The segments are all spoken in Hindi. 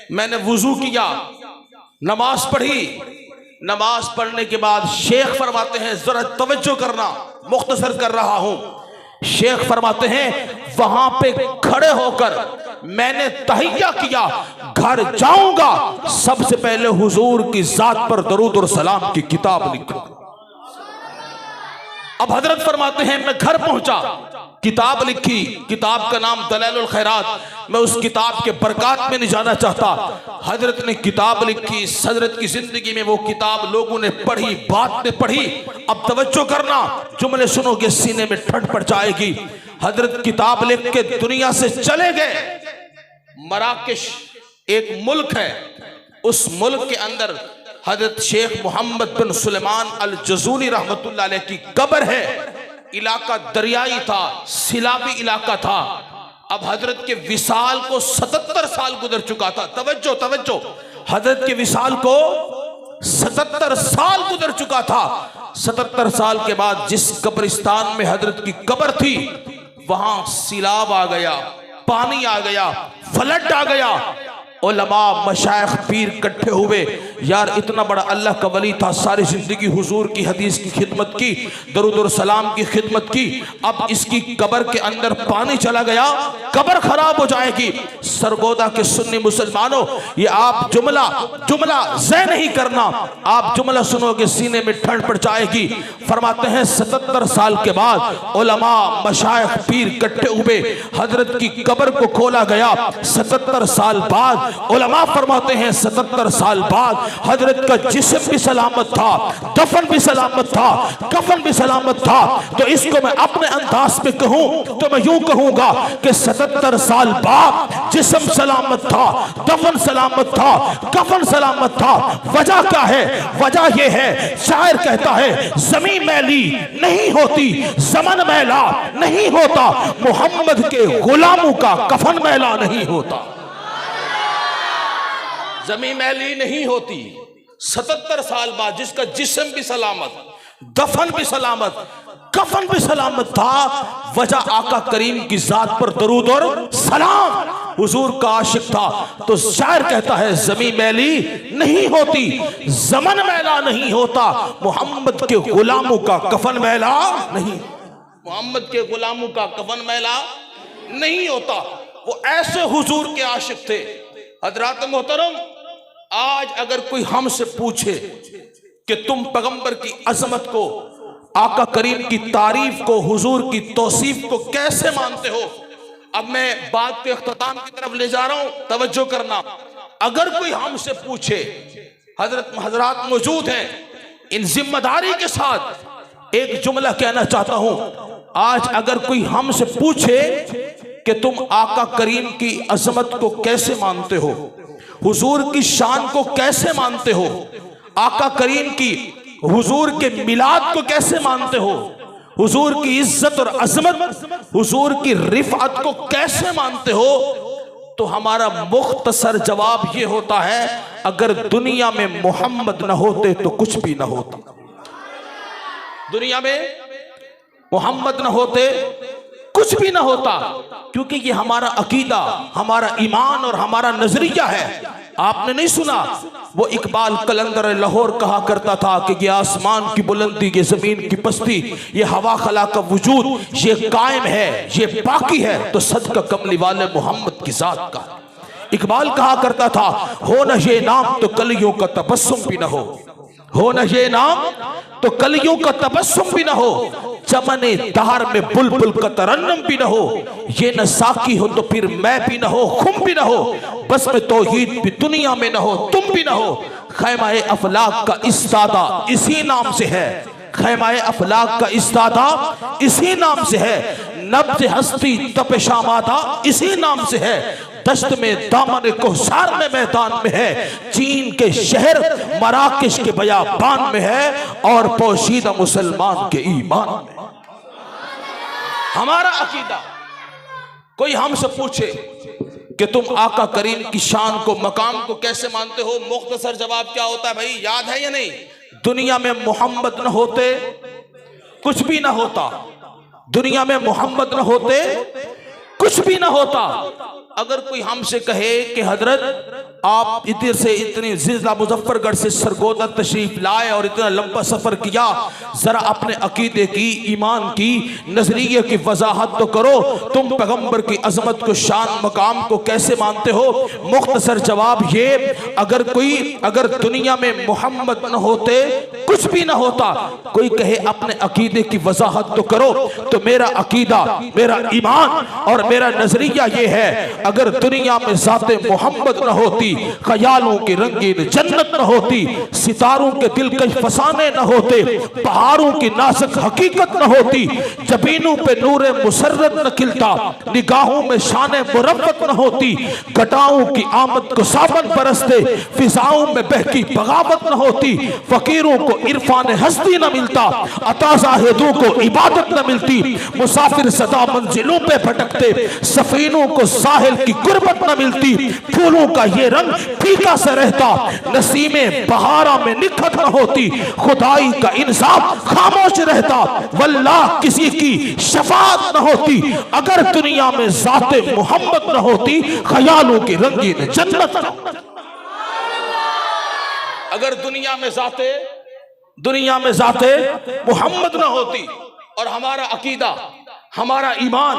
मैंने वुजू किया, नमाज पढ़ी। नमाज पढ़ने के बाद शेख फरमाते हैं, जरा तवज्जो करना, मुख्तसर कर रहा हूं। शेख फरमाते हैं वहां पे खड़े होकर मैंने तहिया किया, घर जाऊंगा सबसे पहले हुजूर की जात पर दरूद और सलाम की किताब लिखूं। अब हजरत फरमाते हैं मैं घर पहुंचा, किताब लिखी, किताब का नाम दलाइलुल खैरात। मैं उस किताब के बरकत में नहीं जाना चाहता। हजरत ने किताब लिखी, हजरत की जिंदगी में वो किताब लोगों ने पढ़ी, बात ने पढ़ी। अब तवज्जो करना, जुमले सुनोगे सीने में ठंड पड़ जाएगी। हजरत किताब लिख के दुनिया से चले गए। मराकेश एक मुल्क है, उस मुल्क के अंदर हजरत शेख मोहम्मद बिन सुलेमान अल जजूनी रहमतुल्लाह अलैह की कब्र है। इलाका दरियाई था, सिलाबी इलाका था। अब हजरत के विसाल को 77 साल गुजर चुका था। तवज्जो तवज्जो, हजरत के विसाल को 77 साल गुजर चुका था। 77 साल के बाद जिस कब्रिस्तान में हजरत की कब्र थी वहां सिलाब आ गया, पानी आ गया, फ्लड आ गया। उलमा मशाइख पीर इकट्ठे हुए, यार इतना बड़ा अल्लाह का वली था, सारी जिंदगी हुजूर की हदीस की खिदमत की, दरूद और सलाम की खिदमत की। अब इसकी कब्र के अंदर पानी चला गया, कब्र खराब हो जाएगी। सरगोदा के सुन्नी मुसलमानों, ये आप जुमला ज़े नहीं करना, आप जुमला सुनोगे सीने में ठंड पड़ जाएगी। फरमाते हैं 77 साल के बाद उलमा मशाइख पीर इकट्ठे हुए, हजरत की कब्र को खोला गया। 77 साल बाद उलमा फरमाते हैं 77 साल बाद हजरत का जिस्म भी सलामत था, दफन भी सलामत था, कफन भी सलामत था। तो इसको मैं अपने अंदाज में कहूं तो मैं यूं कहूंगा कि 77 साल बाद जिस्म सलामत था, दफन सलामत था, कफन सलामत था। वजह क्या है? वजह यह है, शायर कहता है जमीन मैली नहीं होती, ज़मन मैला नहीं होता, मोहम्मद के गुलामों का कफन मैला नहीं होता। जमीन मैली नहीं होती। 77 साल बाद जिसका जिस्म भी सलामत, दफन भी सलामत, कफन भी सलामत था। वजह आका करीम की जात पर दरूद और सलाम, हुजूर का आशिक था। तो शायर कहता है जमीन मैली नहीं होती, ज़मन मैला नहीं होता, मोहम्मद के गुलामों का कफन मैला नहीं, मोहम्मद के गुलामों का कफन मैला नहीं होता। वो ऐसे हुजूर के आशिक थे। हजरात मोहतरम, आज अगर कोई हमसे पूछे कि तुम पैगंबर की अजमत को, आका करीम की तारीफ को, हुजूर की तौसीफ को कैसे मानते हो, अब मैं बात के इख्तिताम की तरफ ले जा रहा हूं, तवज्जो करना। अगर कोई हमसे पूछे, हजरात मौजूद हैं, इन जिम्मेदारी के साथ एक जुमला कहना चाहता हूं। आज अगर कोई हमसे पूछे कि तुम आका करीम की अजमत को कैसे मानते हो, हुजूर की शान को कैसे मानते हो, आका करीम की, हुजूर के मिलाद को कैसे मानते हो, हुजूर की इज्जत और अजमत, हुजूर की रिफअत को कैसे मानते हो, तो हमारा मुख्तसर जवाब ये होता है, अगर दुनिया में मोहम्मद न होते तो कुछ भी न होता। दुनिया में मोहम्मद न होते कुछ भी ना होता, क्योंकि ये हमारा अकीदा, हमारा ईमान और हमारा नजरिया है। आपने नहीं सुना वो इकबाल कलंदर लाहौर कहा करता था कि ये आसमान की बुलंदी, ये जमीन की पस्ती, ये हवा खला का वजूद, ये कायम है, ये बाकी है तो सदका कमली वाले मोहम्मद की जात का। इकबाल कहा करता था, हो न ये नाम तो कलियों का तबस्सुम भी न हो न ये नाम तो कलियों का तबस्सुम भी न हो, चमने दहार में बुलबुल का तरन्नुम भी न हो, ये न साकी हो तो फिर मैं भी न हो, खुम भी न हो, बस में तौहीद भी दुनिया में न हो, तुम भी न हो। खैमाए अफलाक का इस्तादा इसी नाम से है, खैमाए अफलाक का इस्तादा इसी नाम से है, नब्ज़ हस्ती तपेशामादा इसी नाम से है, दश्त में दामन कोहसार में मैदान में है, चीन के शहर मराकेश के बयाबान में है, और पोशीदा मुसलमान के ईमान में। हमारा अकीदा, कोई हमसे पूछे कि तुम आका करीम की शान को, मकाम को कैसे मानते हो, मुख्तसर जवाब क्या होता है भाई, याद है या नहीं? दुनिया में मोहम्मद न होते कुछ भी ना होता, दुनिया में मोहम्मद न होते कुछ भी ना होता। अगर कोई हमसे कहे कि हजरत आप इधर से इतनी जिला मुजफ्फरगढ़ से सरगोदा तशरीफ लाए और इतना लंबा सफर किया, जरा अपने अकीदे की, ईमान की, नजरिए की वजाहत तो करो। तुम पैगंबर की अजमत को, शान मकाम को कैसे मानते हो? मुख्तसर जवाब ये, अगर दुनिया में मोहम्मद न होते कुछ भी न होता। कोई कहे अपने अकीदे की वजाहत तो करो, तो मेरा अकीदा, मेरा ईमान और मेरा नजरिया ये है, अगर दुनिया में ज़ाते मोहम्मद न होती, ख्यालों की रंगीन जन्नत न होती, सितारों के दिलकश फसाने न होते, पहाड़ों की नाजुक हकीकत न होती, जबीनों पे नूरे मुसर्रत न खिलता, निगाहों में शाने मुरब्बत न होती, घटाओं की आमद को सावन बरसते, फिजाओं में बहकी बगावत न होती, फकीरों को इरफान हस्ती न मिलता, अता ज़ाहिदों को इबादत न मिलती, मुसाफिर सदा मंजिलों पे भटकते, सफीनों को साहिल की गुर्बत न मिलती, फूलों का ये रंग फीका सा रहता, नसीमें बहारा में निखत न होती, खुदाई का इंसाफ खामोश रहता, वल्लाह किसी की शफाअत न होती, अगर दुनिया में ज़ाते मोहम्मद न होती, ख्यालों की रंगीन जन्नत न होती। अगर दुनिया में ज़ाते मोहम्मद न होती, और हमारा अकीदा, हमारा ईमान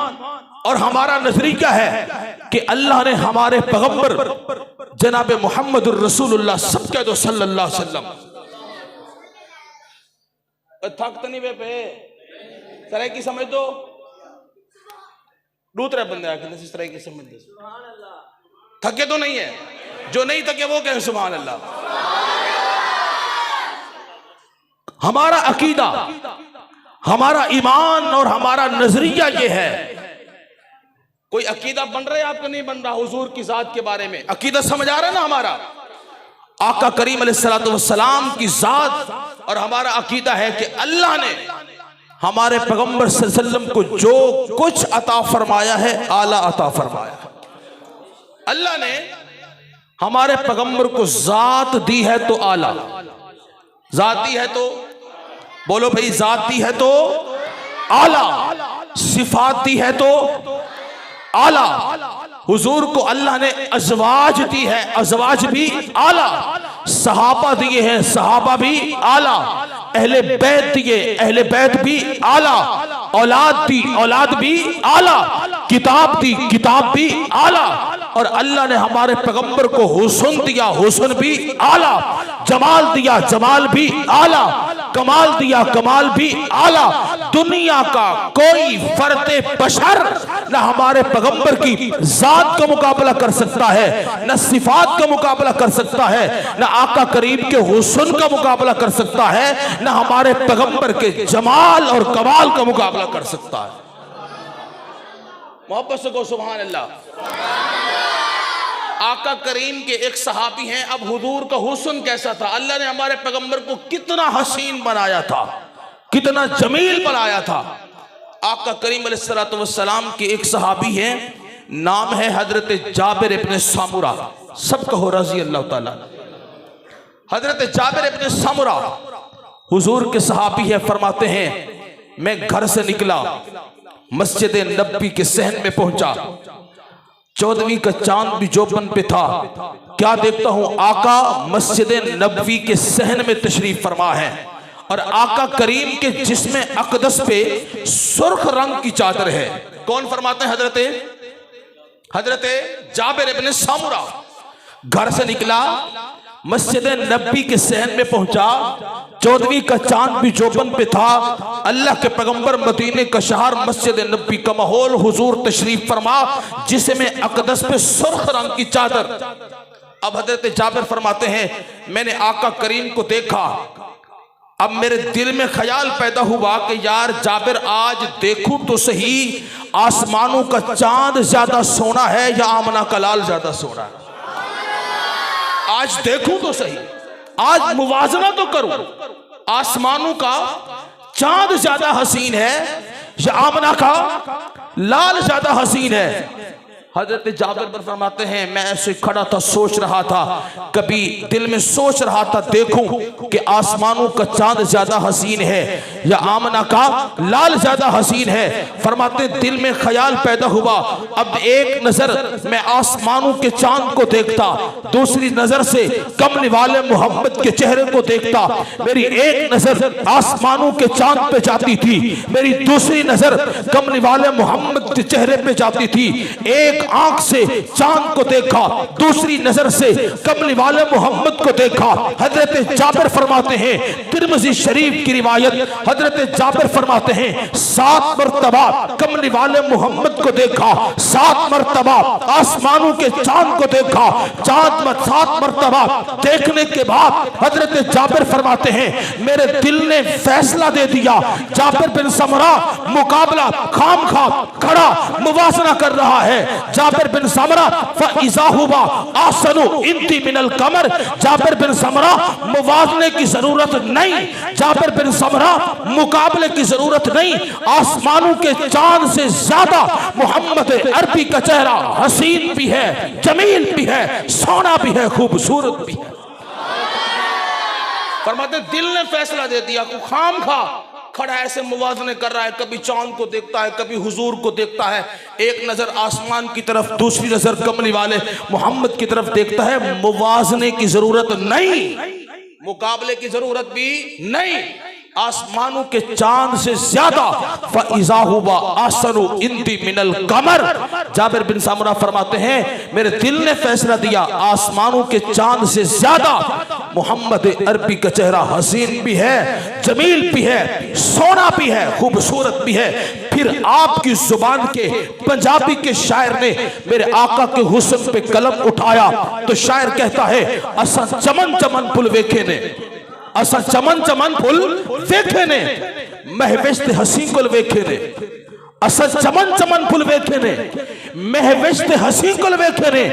और हमारा नजरिया है कि अल्लाह ने हमारे पैगंबर जनाब मोहम्मद रसूलुल्लाह, सब कह दो सल्लल्लाहु अलैहि वसल्लम, थक तो नहीं पे तरह की समझ दो, दूसरे बंदे आके इस तरह की समझ दो, थके तो नहीं है, जो नहीं थके वो कहे सुभान अल्लाह। हमारा अकीदा, हमारा ईमान और हमारा नजरिया ये है। कोई अकीदा बन रहा है आपका, नहीं बन रहा हुजूर की जात के बारे में, अकीदा समझ आ रहा है ना हमारा? आका करीम अलैहिस्सलातु वस्सलाम की जात और हमारा अकीदा है कि अल्लाह ने हमारे पैगंबर सल्लल्लाहु अलैहि वसल्लम को जो कुछ अता फरमाया है, आला अता फरमाया। अल्लाह ने हमारे पैगंबर को जात दी है तो आला, जात दी है तो बोलो भाई, जात दी है तो आला, सिफात दी है तो आला। हुजूर को अल्लाह ने अज़वाज दी है, अज़वाज भी आला, सहाबा दिए हैं, सहाबा भी आला, अहले बैत दिए, अहले बैत भी आला, औलाद दी, औलाद भी आला, किताब दी, किताब भी आला, और अल्लाह ने हमारे पैगंबर को हुस्न दिया, हुस्न भी आला, जमाल दिया, जमाल भी आला, कमाल दिया, कमाल भी आला। दुनिया का कोई फर्दे बशर न हमारे पैगंबर की जात का मुकाबला कर सकता है, न सिफात का मुकाबला कर सकता है, न आका करीम के हुस्न का मुकाबला कर सकता है, न हमारे पैगंबर के जमाल और कमाल का मुकाबला कर सकता है। मोहब्बत से को सुभान अल्लाह। आका करीम के एक सहाबी हैं, अब हुजूर का हुस्न कैसा था, अल्लाह ने हमारे पैगंबर को कितना हसीन बनाया था, कितना जमील बनाया था। आका करीम अलैहिस्सलातु वस्सलाम के एक सहाबी हैं, नाम है हजरत जाबिर इब्न सामुरा, सब कहो रज़ी अल्लाह ताला। हजरत जाबिर इब्न सामुरा हुजूर के सहाबी है, फरमाते हैं मैं घर से निकला, मस्जिद नबी के सहन में पहुंचा, 14वीं का चांद भी जोबन पे था, क्या देखता हूं आका मस्जिद नबवी के सहन में तशरीफ फरमा है, और आका करीम के जिस्म अक़दस पे सुर्ख रंग की चादर है। कौन फरमाते हैं? हजरत जाबिर इब्न सामुरा। घर से निकला, मस्जिद नबी के सहन में पहुंचा, 14वीं का चांद भी जोबन पे था, अल्लाह के पैगंबर मदीने का शहर मस्जिद नबी का माहौल, हुजूर तशरीफ फरमा, जिसमें अक़दस पे सुर्ख रंग की चादर। अब हजरत जाबिर फरमाते हैं मैंने आका करीम को देखा, अब मेरे दिल में ख्याल पैदा हुआ कि यार जाबिर आज देखूं तो सही, आसमानों का चांद ज्यादा सोना है या आमना का लाल ज्यादा सोना है? आज देखूं तो सही, आज मुवाजना तो करूं, आसमानों का चांद ज्यादा हसीन है या आमना का लाल ज्यादा हसीन है? हजरत जाबिर पर फरमाते हैं मैं ऐसे खड़ा था, सोच रहा था, कभी दिल में सोच रहा था देखूं कि आसमानों का चांद ज्यादा हसीन है या आमना का लाल ज्यादा हसीन है। फरमाते दिल में ख्याल पैदा हुआ, अब एक नजर मैं आसमानों के चांद को देखता, दूसरी नजर से कमली वाले मोहम्मद के चेहरे को देखता। मेरी एक नजर आसमानों के चांद पे जाती थी, मेरी दूसरी नजर कमली वाले मोहम्मद के चेहरे पे जाती थी। एक आंख से चांद को देखा, दूसरी नजर से कमली वाले मोहम्मद को देखा। हजरत जाबिर फरमाते हैं, तिरमिज़ी शरीफ की रिवायत, हजरत जाबिर फरमाते हैं 7 मरतबा कमली वाले मोहम्मद को देखा, 7 मरतबा आसमानों के चांद को देखा। 7 मरतबा देखने के बाद हजरत जाबिर फरमाते हैं मेरे दिल ने फैसला दे दिया। जाबिर बिन समरा मुकाबला खाम खड़ा मुवाजना कर रहा है। जाबिर बिन समरा फइज़ा हुवा आसनु इंती मिनल कमर, जाबिर बिन समरा मुवाजने की जरूरत नहीं, जाबिर बिन समरा मुकाबले की जरूरत नहीं। आसमानों के चांद से ज्यादा मोहम्मद अरबी का चेहरा हसीन भी है, जमील भी है, सोना भी है, खूबसूरत भी है। फरमाते दिल ने फैसला दे दिया, को खाम खा खड़ा ऐसे मुवाजने कर रहा है, कभी चांद को देखता है, कभी हुजूर को देखता है। एक नजर आसमान की तरफ, दूसरी नजर कमली वाले मोहम्मद की तरफ देखता है। मुवाजने की जरूरत नहीं, मुकाबले की जरूरत भी नहीं। आसमानों के चांद से ज्यादा फइज़ा हुवा आसनु इंदी मिनल कमर। जाबिर बिन समरा फरमाते हैं मेरे दिल ने फैसला दिया, आसमानों के चांद से ज्यादा मोहम्मद अरबी का चेहरा हसीन भी है, जमील भी है, सोना भी है, खूबसूरत भी है। फिर आपकी जुबान के पंजाबी के शायर ने मेरे आका के हुस्न पे कलम उठाया तो शायर कहता है असा चमन चमन फुल वेखे ने, असा चमन चमन फुल वेखे ने, महविश ते हसी कुल वेखे ने, असा चमन चमन फुल वेखे ने, महविश ते हसी कुल वेखे ने।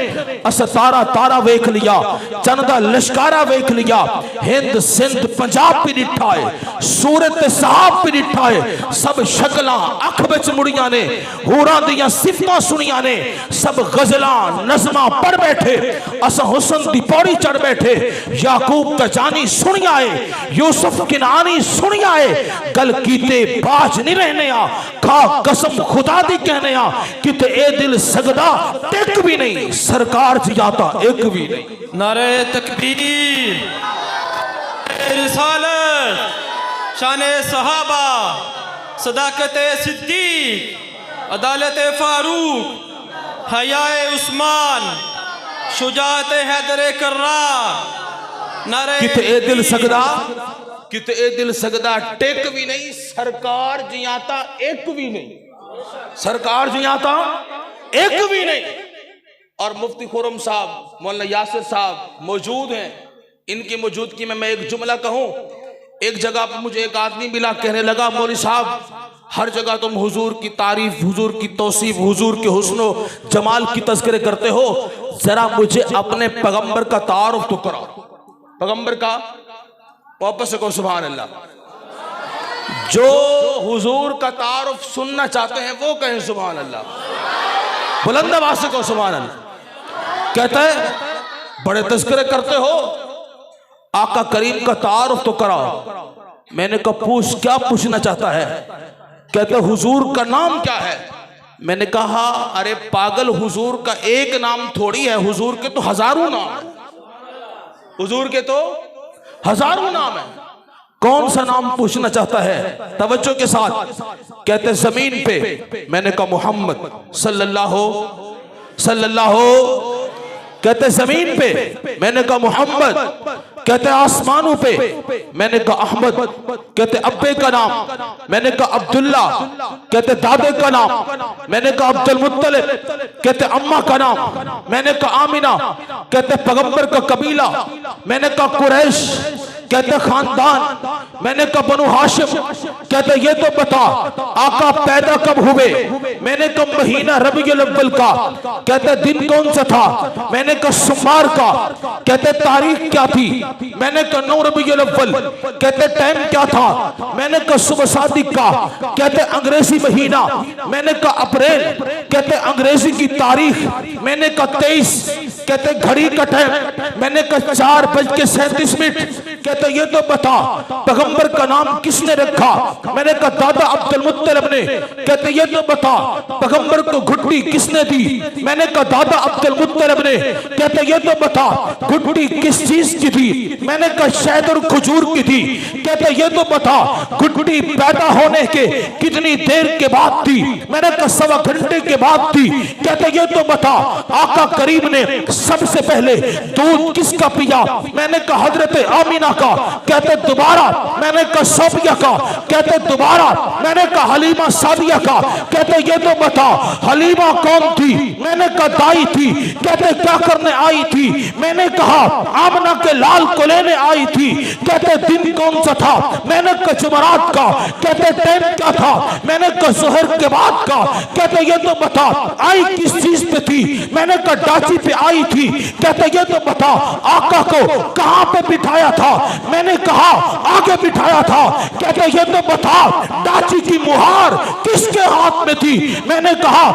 असा तारा तारा वेख लिया, चंदा लश्कारा वेख लिया, हिंद सिंध पंजाब भी डिठा है, सूरत साहब भी डिठा है। सब शक्लां अख विच मुड़ियां ने, हूरां दियां सिफतां सुनियां ने, सब गजलां नज़मां पढ़ बैठे, असा हुस्न दी पौड़ी चढ़ बैठे। याकूब का जानी सुनिया है, यूसुफ किनानी सुनिया है, गल कीते बाज नहीं रहने आ, खा कसम खुदा दी कहने आ, किते ए दिल सगदा टेक भी नहीं, सरकार जियाता एक भी नहीं। नारे तकबीर, रिसालत, शाने सहाबा, सदाकत सिद्दीक, अदालत फारूक, हयाए उस्मान, शुजात हैदर कर्रार। नारे किते ए दिल सगदा, किते ए दिल सगदा टेक भी नहीं, सरकार जियाता एक भी नहीं, सरकार जियाता एक भी नहीं। और मुफ्ती खुरम साहब, मौलाना यासिर साहब मौजूद हैं, इनकी मौजूदगी में मैं एक जुमला कहूं। एक जगह पर मुझे एक आदमी मिला, कहने लगा मौलवी साहब हर जगह तुम हुजूर की तारीफ, हुजूर की तौसीफ, हुजूर के हुस्नो जमाल की तज़किरे करते हो, जरा मुझे अपने पैगंबर का तारुफ तो कराओ। पैगंबर का वापस से कहो सुभान अल्लाह। जो हुजूर का तारुफ सुनना चाहते हैं वो कहें सुभान अल्लाह, बुलंद आवाज से कहो सुभान अल्लाह। कहता है बड़े तज़किरे करते हो, आका करीम का तारुफ तो कराओ। मैंने कहा पूछ, क्या पूछना चाहता है? कहते हुजूर का नाम क्या है? मैंने कहा अरे पागल, हुजूर का एक नाम थोड़ी है, हुजूर के तो हजारों नाम, हुजूर के तो हजारों नाम है। कौन सा नाम पूछना चाहता है? तवज्जो के साथ। कहते जमीन पे, मैंने कहा मोहम्मद सल्लल्लाहु, कहते जमीन पे, मैंने कहा मोहम्मद। कहते आसमानों पे, मैंने कहा अहमद। कहते अब्बे का नाम, मैंने कहा अब्दुल्ला। कहते दादे का नाम, मैंने कहा अब्दुल मुत्तलिब। कहते अम्मा का नाम, मैंने कहा आमिना। कहते पैगंबर का कबीला, मैंने कहा कुरैश। कहते खानदान, मैंने कहा बनु हाशिम। कहते ये तो बता आका पैदा कब हुए? मैंने कहा महीना रबीउल अव्वल का। कहते दिन कौन सा था? मैंने कहा सोमवार का। कहते तारीख क्या थी? मैंने कहा 9 रबीउल अव्वल। कहते टाइम क्या था? मैंने कहा सुबह शादी का। कहते अंग्रेजी महीना। मैंने कहा अप्रैल। कहते अंग्रेजी की तारीख। मैंने कहा 23। कहते घड़ी का टाइम। मैंने कहा 4:37। कहते ये तो बता पैगंबर का नाम किसने रखा? मैंने कहा दादा अब्दुल मुत्तलिब ने। कहते ये तो बता पैगंबर को घुट्टी किसने दी? मैंने कहा दादा अब्दुल मुत्तलिब ने। कहते ये तो बता घुट्टी किस चीज की थी? मैंने कहा शहद और खजूर की थी। कहते ये तो बता घुट्टी पैदा होने के कितनी देर के बाद थी? मैंने कहा 1.25 घंटे के बाद थी। कहते ये तो बता आका करीम ने सबसे पहले दूध किसका पिया? मैंने कहा हजरत आमीना का। कहते दोबारा। मैंने कहा सोफिया का। कहते दोबारा। मैंने कहा हलीमा सादिया का। कहते ये तो बता हलीमा कौन थी? मैंने कहा दाई थी। कहते क्या करने आई थी? मैंने कहा आमना के लाल को लेने आई थी। कहते दिन कौन सा था? मैंने कहा जुमरात का। कहते टाइम क्या था? मैंने कहा जोहर के बाद का। कहते ये तो बता आई किस चीज पे थी? मैंने कहा डाची पे आई थी। कहते ये तो बता आका को कहां पे बिठाया था? मैंने कहा आगे बिठाया था। कहते ये तो बता डाची की मुहार किसके हाथ में थी? मैंने कहा